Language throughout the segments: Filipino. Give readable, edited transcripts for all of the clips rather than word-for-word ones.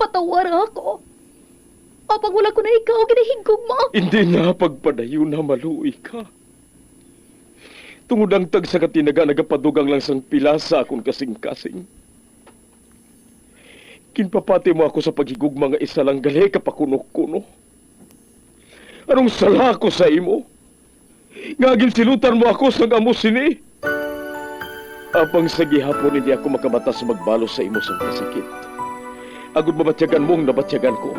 patawar ako. Apag wala ko na ikaw, ginahigugma. Hindi na pagpadayo na maluoy ka. Tungod ang tag sa katinaga nagapadugang lang sang pila sa akong kasing-kasing. Kinpapati mo ako sa paghigugma nga isa lang gali kapakuno-kuno. Anong sala ko sa imo? Ngagin silutan mo ako sa amo sini. Apang sa gihapon hindi ako makabatas magbalo sa imo sa kasakit. Agud mabatyagan mong nabatyagan ko.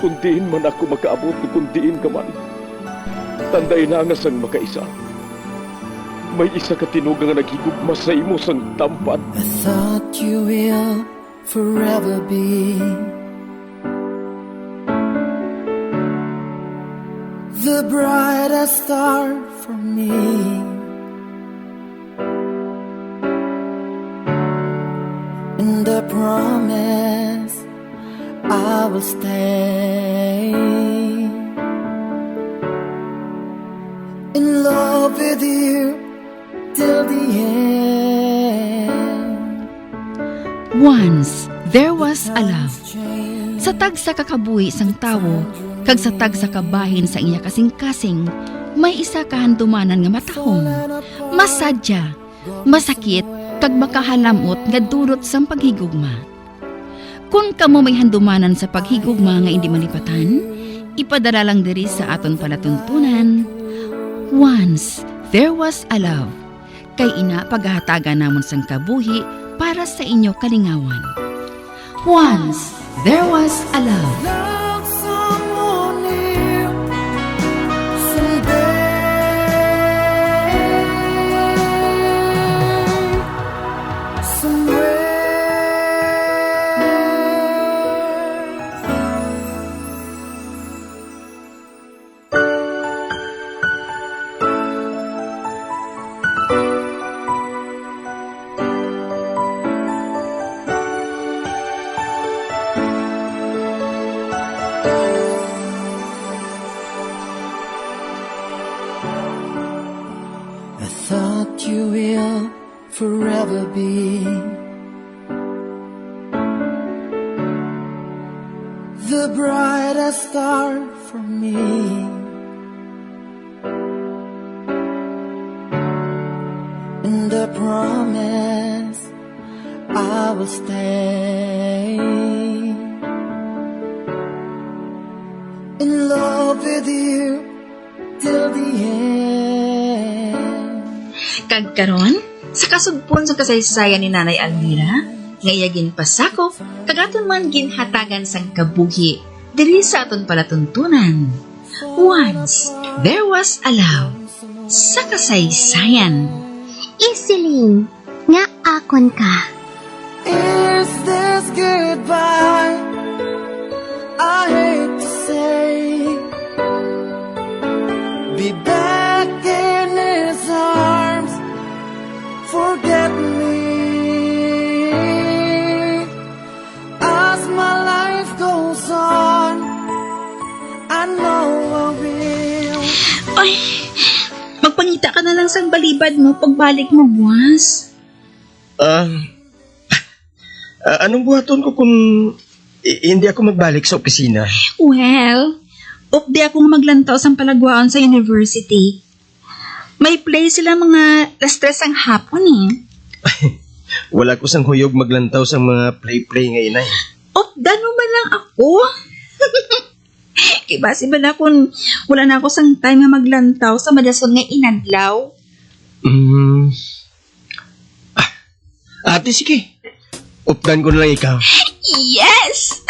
Kundiin man ako makaabot, kundiin ka man. Tanday na nga sang makaisa. May isa ka tinugang nga naghigugma sa imo sang tampan. I thought you will forever be the brightest star for me. And I promise I will stay in love with you till the end. Once, there was a love. Sa tag sa kakabuhi sang tawo, kag sa tag sa kabahin sa iya kasing-kasing, may isa kahandumanan nga matahong, masadya, masakit, kag makahalamot nga durot sang paghigugma. Kung kamo may handumanan sa paghigugma nga hindi malipatan, ipadala lang diri sa aton palatuntunan. Once, there was a love. Kay ina paghahatagan namon sang kabuhi para sa inyo kalingawan. Once, there was a love. Love someone new someday, I thought you will forever be the brightest star for me. And I promise I will stay in love with you till the end. Kagkaron, sa kasugpon sa kasaysayan ni Nanay Almira, ngayagin pasakop, kagaton man ginhatagan sang kabuhi, diri sa aton palatuntunan. Once, there was a love, sa kasaysayan. Isiling, nga akon ka. Is this goodbye? I hate to say, be back in his arms, forget me. As my life goes on, I know I will. Ay, magpangita ka na lang sa balibad mo pagbalik mo, buwas. Anong buhaton ko kung hindi ako magbalik sa opisina? Well, updi akong maglantaw sa palagwaan sa university. May play sila mga las-tres ang hapon eh. Wala ko sang huyog maglantaw sa mga play-play ngayon ay. Updan mo ba lang ako? Kibasi ba na kung wala na ako sang time nga maglantaw sa madason nga inadlaw? Ate, sige. Updan ko na lang ikaw. Yes!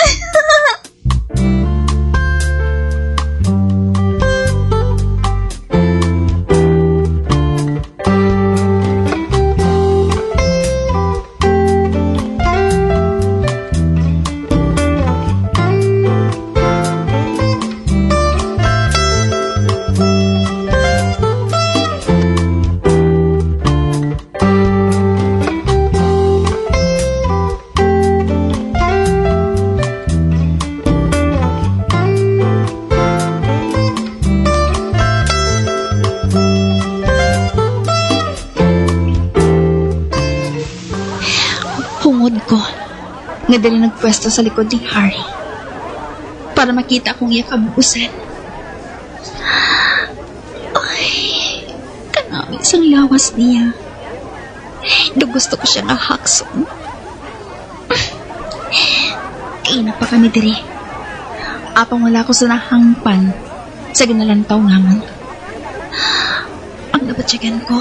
nga dali nagpwesto sa likod ni Harry para makita akong iya kabuusan. Ay, kanami isang lawas niya. Do gusto ko siya nahakson. Kaina pa kami diri. Apang wala ko sa nahangpan sa ginalantaw naman. Ang nabatsyagan ko,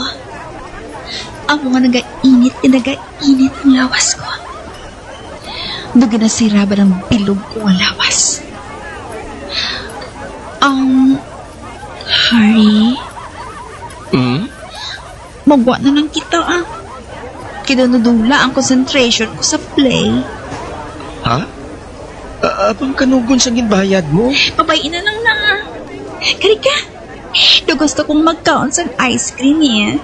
ang mga nagainit ang lawas ko. Dugi na siraba ng bilog ko ang lawas. Harry, magwa na lang kita Kinunudula ang concentration ko sa play. Ha? Abang kanugon sa ginbayad mo? Pabayin na lang na. Kari ka. Do gusto kong mag-count sa ice cream eh.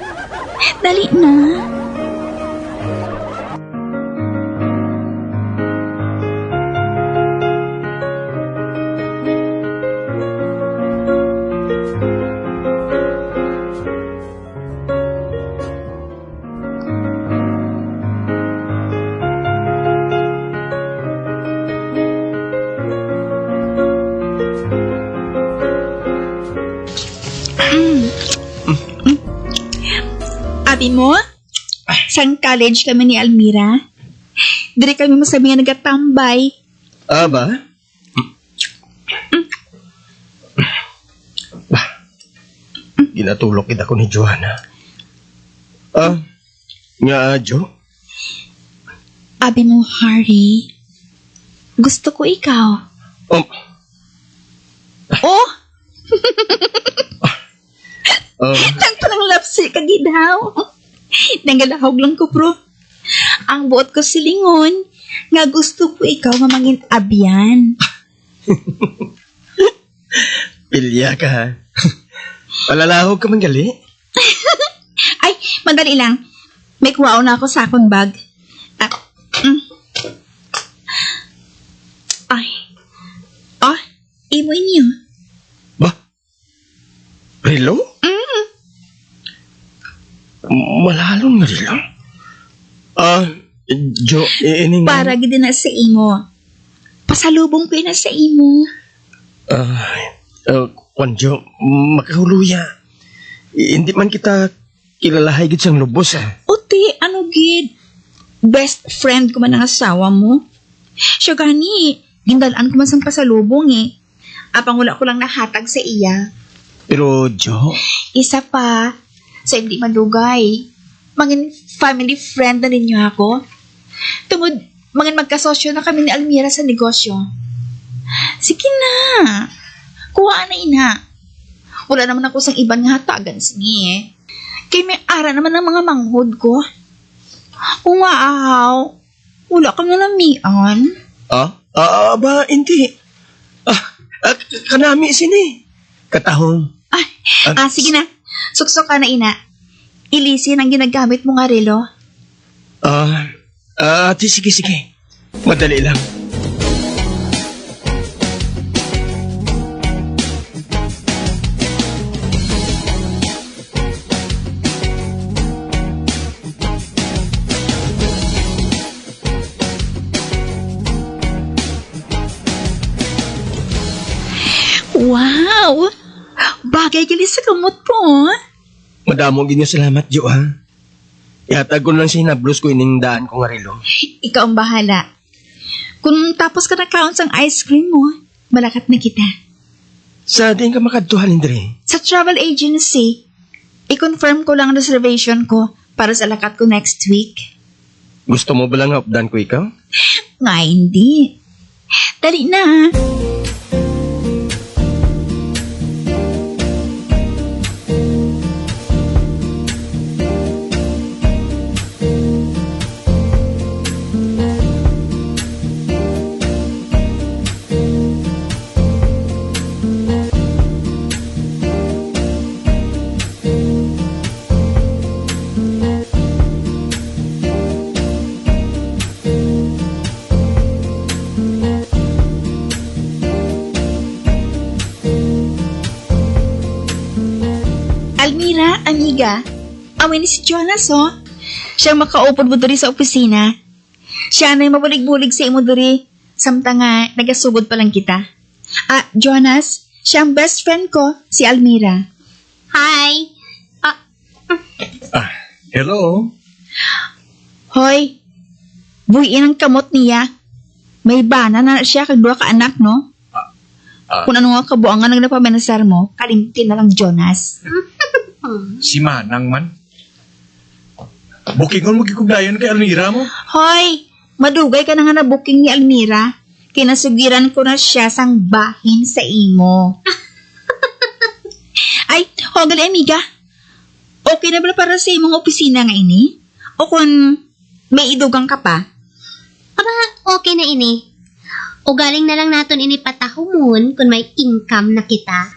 Dali na. Abi mo, sang college kami ni Almira. Dire kami masabi nga nagatambay. Ba? Ginatulok kita ko ni Joanna. Nga, Jo? Abi mo, Harry, gusto ko ikaw. Oh! Nang parang lapsi ka gidaw. Nangalahog lang ko, bro. Ang buot ko silingon, nga gusto ko ikaw nga mangin abyan. Pilya ka, ha? Palalahog ka man gali? Ay, madali lang. May kuwao na ako sa akong bag. Imo inyo. Ba? Relo? Malalong nga relo? Jo, ini nga... Para gid na sa imo. Pasalubong ko na sa imo. Kwan Jo, makahuluya. Hindi man kita kilalahay gid siyang lubos, ha? Uti, ano gid? Best friend ko man ang asawa mo. Siya gani, gindalaan ko man sang pasalubong eh. Apang wala ko lang nahatag sa iya. Pero Jo... Isa pa, sa hindi madugay. Mangin family friend na ninyo ako. Tungod, mangin magkasosyo na kami ni Almira sa negosyo. Sige na. Kuha na ina. Wala naman ako sang ibang nga hatagan sige eh. Kay may ara naman ng mga manghod ko. Kung aahaw, wala kang nalamian. Ba, hindi. Kanami sini. Katahong. Sige na. Suksok ka na ina. Ilisin ang ginagamit mo nga relo. Sige. Madali lang. Wow! Bagay gali sa kamot po. Madamong ginyo salamat, Jo, ha? Ihatag ko lang sinablos ko ining daan ko nga relo. Ikaw ang bahala. Kung tapos ka na-count ang ice cream mo, malakat na kita. Sa din ka makadtuhan, Indre? Sa travel agency, i-confirm ko lang ang reservation ko para sa lakat ko next week. Gusto mo ba lang updan ko ikaw? Nga hindi. Dali na. Almira, amiga, amoy ni si Jonas, oh. Siyang makaupod mo doon sa opisina. Siya na'y mabulig-bulig sa imo diri. Samtang nga, nagasugod pa lang kita. Jonas, siya ang best friend ko, si Almira. Hi! Hello? Hoy, buhiin ang kamot niya. May bana na siya kag duha ka anak, no? Kung ano nga kabuangan ang napamenasar mo, kalimtin na lang Jonas. Si Manang man. Bukingon mo gikugdayon kay Almira mo? Hoy, madugay ka na nga na booking ni Almira. Kinasugiran ko na siya sang bahin sa imo. Ay, hogal amiga. Okay na ba para sa imong opisina nga ini? O kung may idugang ka pa? Aba, okay na ini. O galing na lang naton ini patahumon kung may income na kita.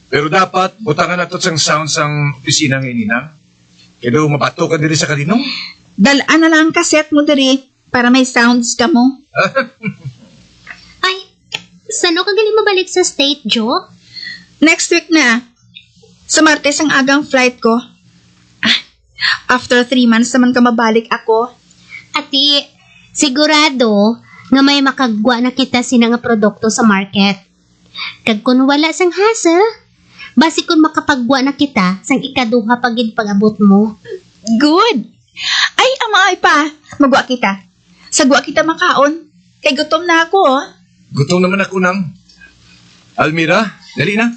Pero dapat, butangan nato sang sound sang opisina ng ininang. Kaya mabato ka diri sa kalinong. Dalaan na lang ang kaset mo diri para may sounds ka mo. Ay, sano ka galing mabalik sa state, Jo? Next week na. Sa Martes ang agang flight ko. After 3 months naman ka mabalik ako. Ati, sigurado nga may makagwa na kita sina nga produkto sa market. Kag kung wala sang hassle, basi kung makapagwa na kita sang ikaduha pagid pag-abot mo. Good! Ay, amay pa. Magwa kita. Sagwa kita makaon. Kay gutom na ako, oh. Gutom naman ako ng... Almira, dali na.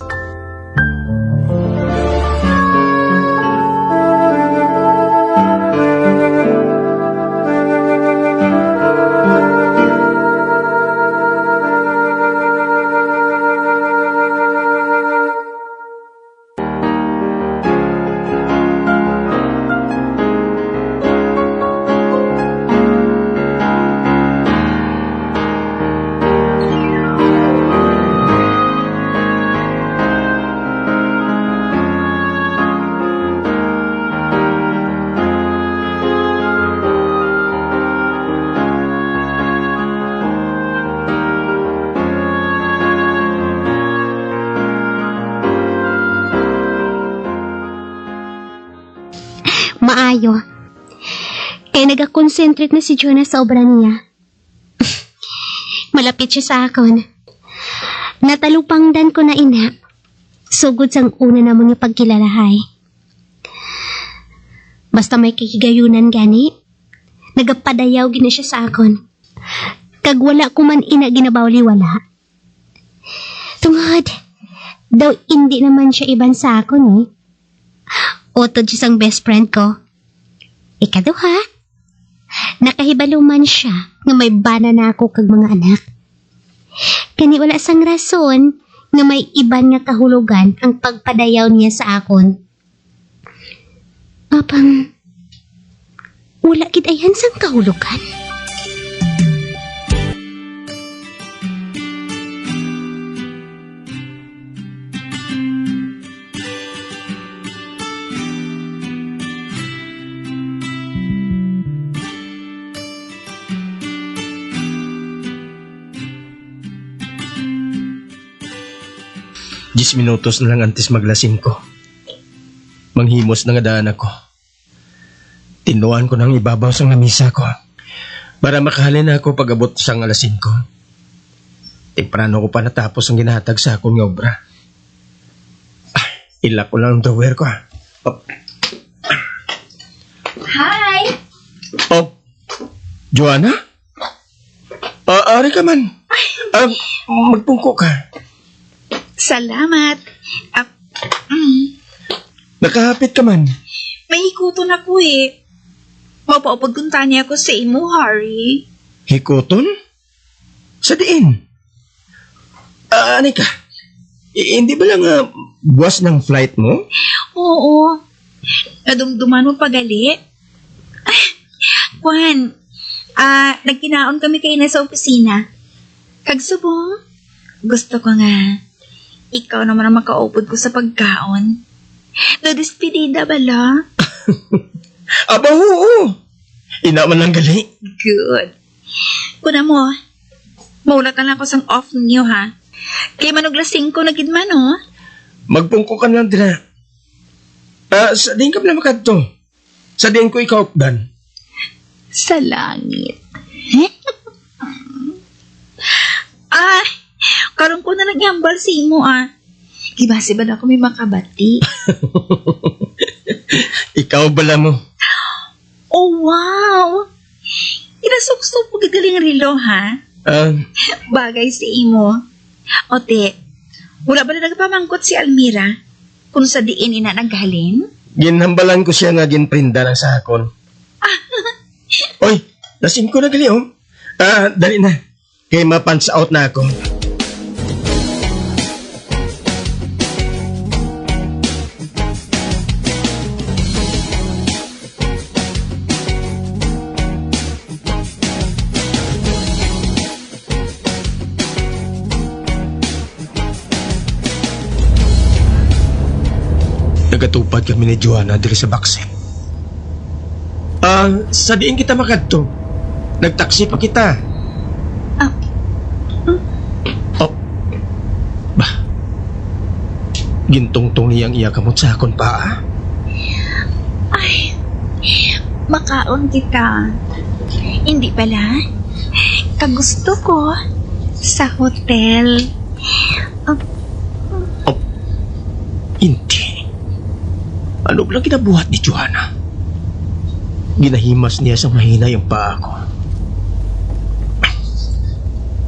Maayo. Kaya nag-concentrate na si Jonas sa obra niya. Malapit siya sa akon. Natalupangdan ko na ina. Sugod sang una na mga pagkilalahay. Basta may kakigayunan gani, nagapadayaw gina siya sa akon. Kag wala ko man ina ginabawli wala. Tungod, daw hindi naman siya iban sa akon eh. Otod siya sang best friend ko. Ikaduha, nakahibalo man siya nga may bana na ako kag mga anak. Kani wala sang rason nga may iban nga kahulugan ang pagpadayaw niya sa akon. Apang, wala gid ayan sang kahulugan. Minutos na lang antes maglasing ko. Manghimos na nga daan ako. Tinuan ko ng ibabaw sang lamisa ko para makahalin ako pag-abot sang 5:00. Temprano ko pa natapos ang ginahatag sa akong nga obra. Ilak ko lang ang drawer ko. Hi! Oh, Joanna? Ari ka man. Magpungko ka. Salamat. Nakahapit ka man. May hikuton ako eh. Mapaupagkunta niya ako sa imo, Harry. Hikuton? Sa diin? Ani ka? Hindi ba lang buwas ng flight mo? Oo. Nadumduman mo pagali. Juan, nagkinaon kami kayo na sa opisina. Kagsubong, gusto ko nga. Ikaw naman ang makaupod ko sa pagkaon. Despedida bala? Aba, oo. Ina man lang gali. Good. Kuna mo, maulatan ako sang off niyo ha. Kaya manuglasing ko na gidman oh. Magpungko ka lang dira. Sa diin ka pala makadto. Sa diin ko ikaw updan. Sa langit. Ay, karon ko na naghambal sa imo Gibase ba na ako may makabati? Ikaw bala mo. Oh, wow! Inasukso po gagaling rilo, ha? Bagay sa imo. Ote, wala ba na nagpamangkot si Almira kung sa diin ina naghalin? Ginhambalan ko siya nga ginprinda ng sakon. Oy, lasing ko na gali, oh. Dali na. Kaya mapants out na ako. Nagatupad kami ni Joanna diri sa bakse. Sa diin kita makadto. Nagtaksi pa kita. Bah. Gintungtong niyang iya kamot sa akon pa. Ay, makaon kita. Hindi pala. Kagusto ko sa hotel. Hindi. Ano lang kinabuhat ni Joanna? Ginahimas niya sa mahina yung paa ko.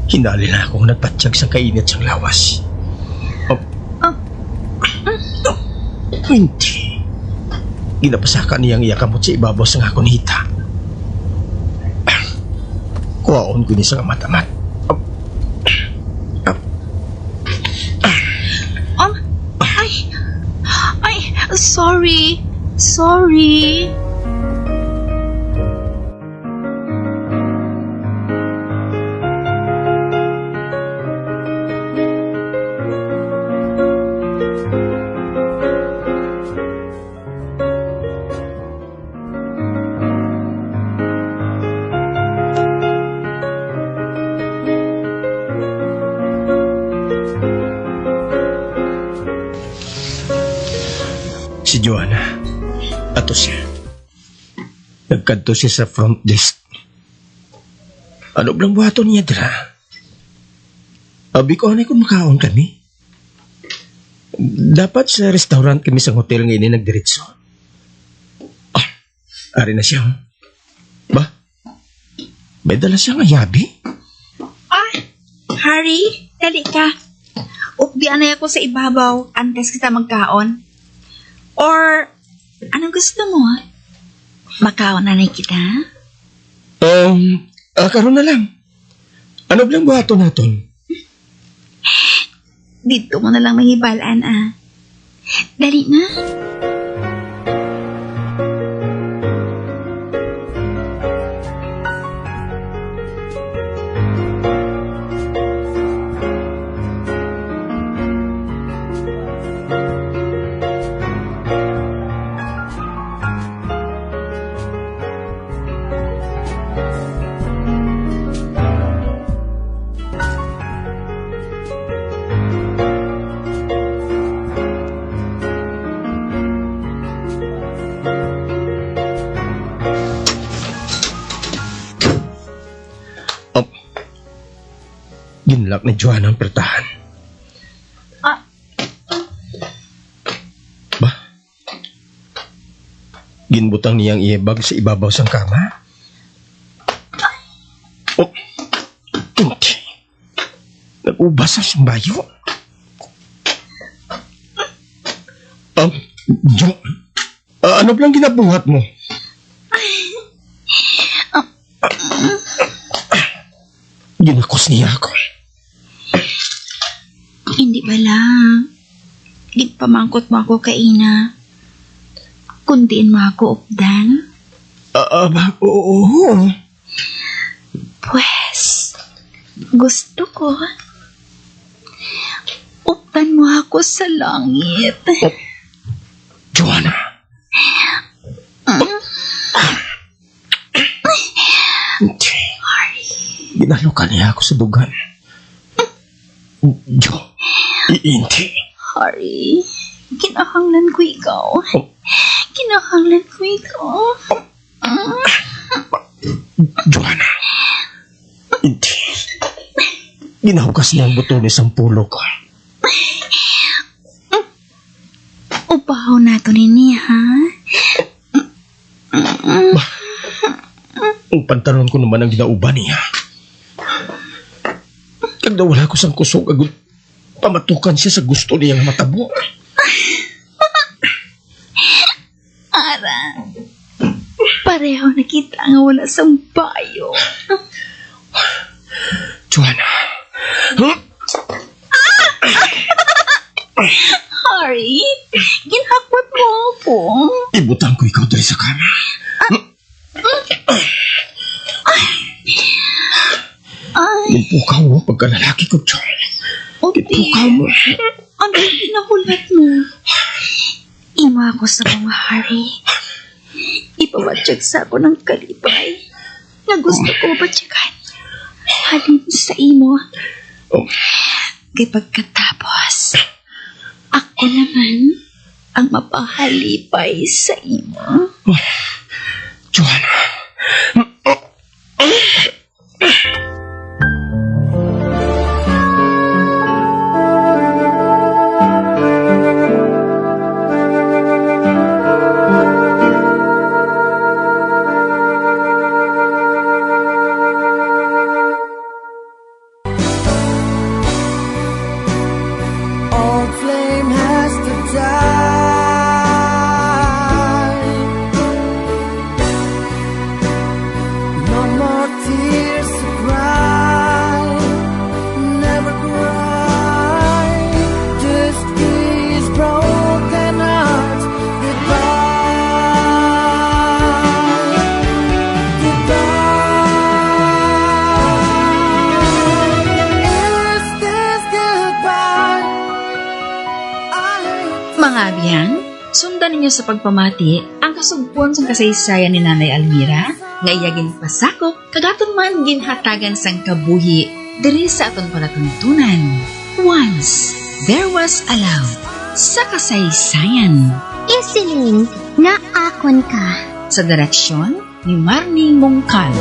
Hinali na akong nagpatsyag sa kainit sang lawas. Hindi. Ginapasakan niyang iyakamot sa ibabaw sa akong hita. Kuwaon ko niya sa matamat. Sorry. Sorry. Si Joanna, ato siya. Nagkadto siya sa front desk. Ano blang buhaton niya dira? Abi ko anay kung makaon kami. Dapat sa restaurant kami sa hotel ngayon nagdiretso. Ari na siya. Ba? May dala siya nga yabi? Harry, dali ka. Updian na ako sa ibabaw antes kita magkaon. Or, anong gusto mo? Makaon na kita? Karon na lang. Ano blang buhaton naton? Dito mo na lang mahibalaan, Dali na. Ginlak ni Joanna ang pertahan. Ba? Ginbutang niyang iebag sa ibabaw sang kama? Hindi. Nag-ubas sa simbayo. Jo, ano blang ginabuhat mo? Ginakos niya ako. Hindi bala. Gipamangkot mo ako kaina. Kundiin mo ako updan. Oo. Pues, gusto ko. Updan mo ako sa langit. Joanna. Hindi. Ginalo ka niya ako sa dugan. Jo. Hindi. Harry, kinahanglan ko ikaw. Kinahanglan ko ikaw. Joanna. Hindi. Ginahugas niya ang butones ang pulo ko. Upaw na to nini, ha? Ang pantalon ko naman ang ginauban niya. Kagda wala ko sang kusog agad pamatukan siya sa gusto niyang matabo. Ara, pareho nakita nga wala sang bayo. Joanna. Harry, ginhakwat mo ako. Ibutang ko ikaw dali sa kama. Ipukaw mo pagkalalaki ko, John. Ipukaw mo. Ano yung pinahulat mo? Ima ako sa mga Harry. Ipawadyag sa ako ng kalipay na gusto ko mapatsyagan. Halin sa imo. Oh. Kay pagkatapos, ako naman ang mapahalipay sa imo. Joanna. Old flame has to die. No more tears to cry. Never cry. Just these broken hearts. Goodbye. Goodbye. Is this goodbye? Mga abyan, sundan ninyo sa pagpamati ang kasugpon sa kasaysayan ni Nanay Almira nga iyagin pasako kagaton man ginhatagan sang kabuhi diri sa aton palatuntunan. Once there was a love sa kasaysayan Isiling nga akon ka. sa direksyon ni Marnie Mongcal.